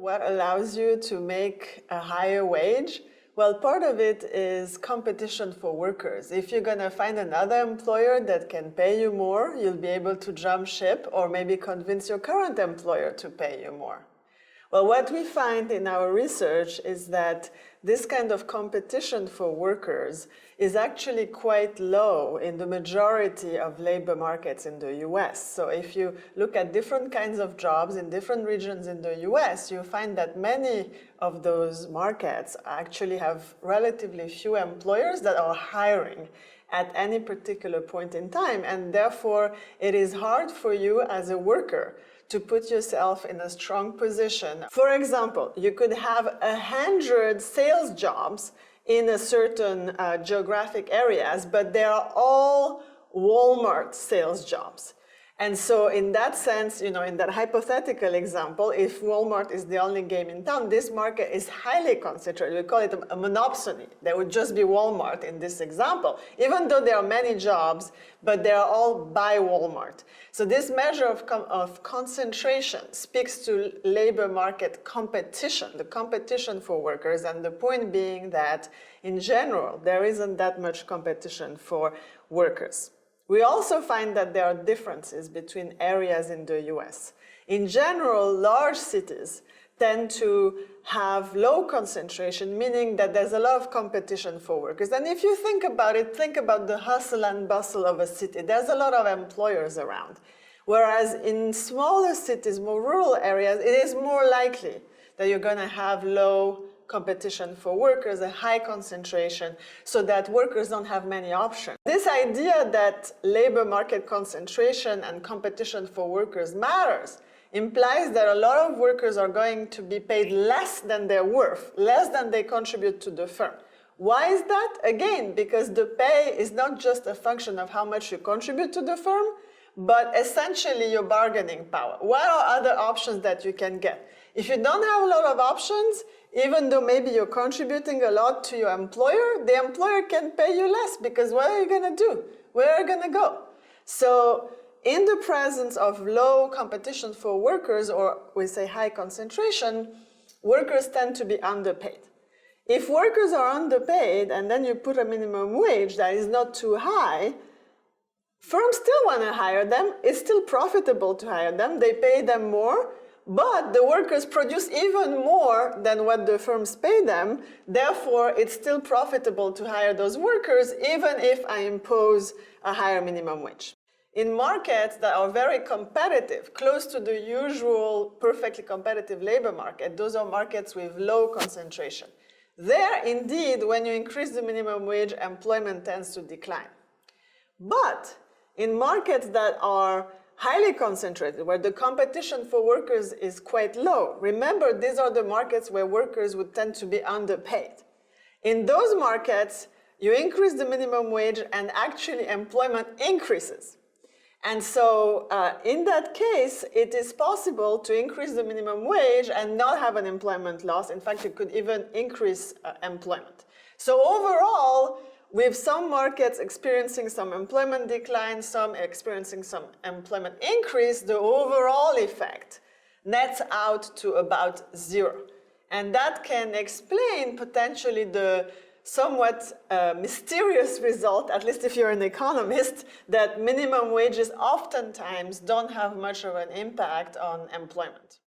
What allows you to make a higher wage? Well, part of it is competition for workers. If you're going to find another employer that can pay you more, you'll be able to jump ship or maybe convince your current employer to pay you more. Well, what we find in our research is that this kind of competition for workers is actually quite low in the majority of labor markets in the US. So if you look at different kinds of jobs in different regions in the US, you find that many of those markets actually have relatively few employers that are hiring at any particular point in time, and therefore it is hard for you as a worker to put yourself in a strong position. For example, you could have 100 sales jobs in a certain geographic areas, but they are all Walmart sales jobs. And so in that sense, in that hypothetical example, if Walmart is the only game in town, this market is highly concentrated. We call it a monopsony. There would just be Walmart in this example, even though there are many jobs, but they are all by Walmart. So this measure of concentration speaks to labor market competition, the competition for workers, and the point being that in general, there isn't that much competition for workers. We also find that there are differences between areas in the US. In general, large cities tend to have low concentration, meaning that there's a lot of competition for workers. And if you think about it, think about the hustle and bustle of a city. There's a lot of employers around. Whereas in smaller cities, more rural areas, it is more likely that you're going to have low competition for workers, a high concentration, so that workers don't have many options. This idea that labor market concentration and competition for workers matters implies that a lot of workers are going to be paid less than they're worth, less than they contribute to the firm. Why is that? Again, because the pay is not just a function of how much you contribute to the firm, but essentially your bargaining power. What are other options that you can get? If you don't have a lot of options, even though maybe you're contributing a lot to your employer, the employer can pay you less, because what are you going to do? Where are you going to go? So in the presence of low competition for workers, or we say high concentration, workers tend to be underpaid. If workers are underpaid and then you put a minimum wage that is not too high, firms still want to hire them. It's still profitable to hire them. They pay them more. But the workers produce even more than what the firms pay them. Therefore, it's still profitable to hire those workers, even if I impose a higher minimum wage. In markets that are very competitive, close to the usual perfectly competitive labor market, those are markets with low concentration. There, indeed, when you increase the minimum wage, employment tends to decline. But in markets that are highly concentrated, where the competition for workers is quite low. Remember, these are the markets where workers would tend to be underpaid. In those markets, you increase the minimum wage and actually employment increases. And so in that case, it is possible to increase the minimum wage and not have an employment loss. In fact, you could even increase employment. So overall, with some markets experiencing some employment decline, some experiencing some employment increase, the overall effect nets out to about zero. And that can explain potentially the somewhat mysterious result, at least if you're an economist, that minimum wages oftentimes don't have much of an impact on employment.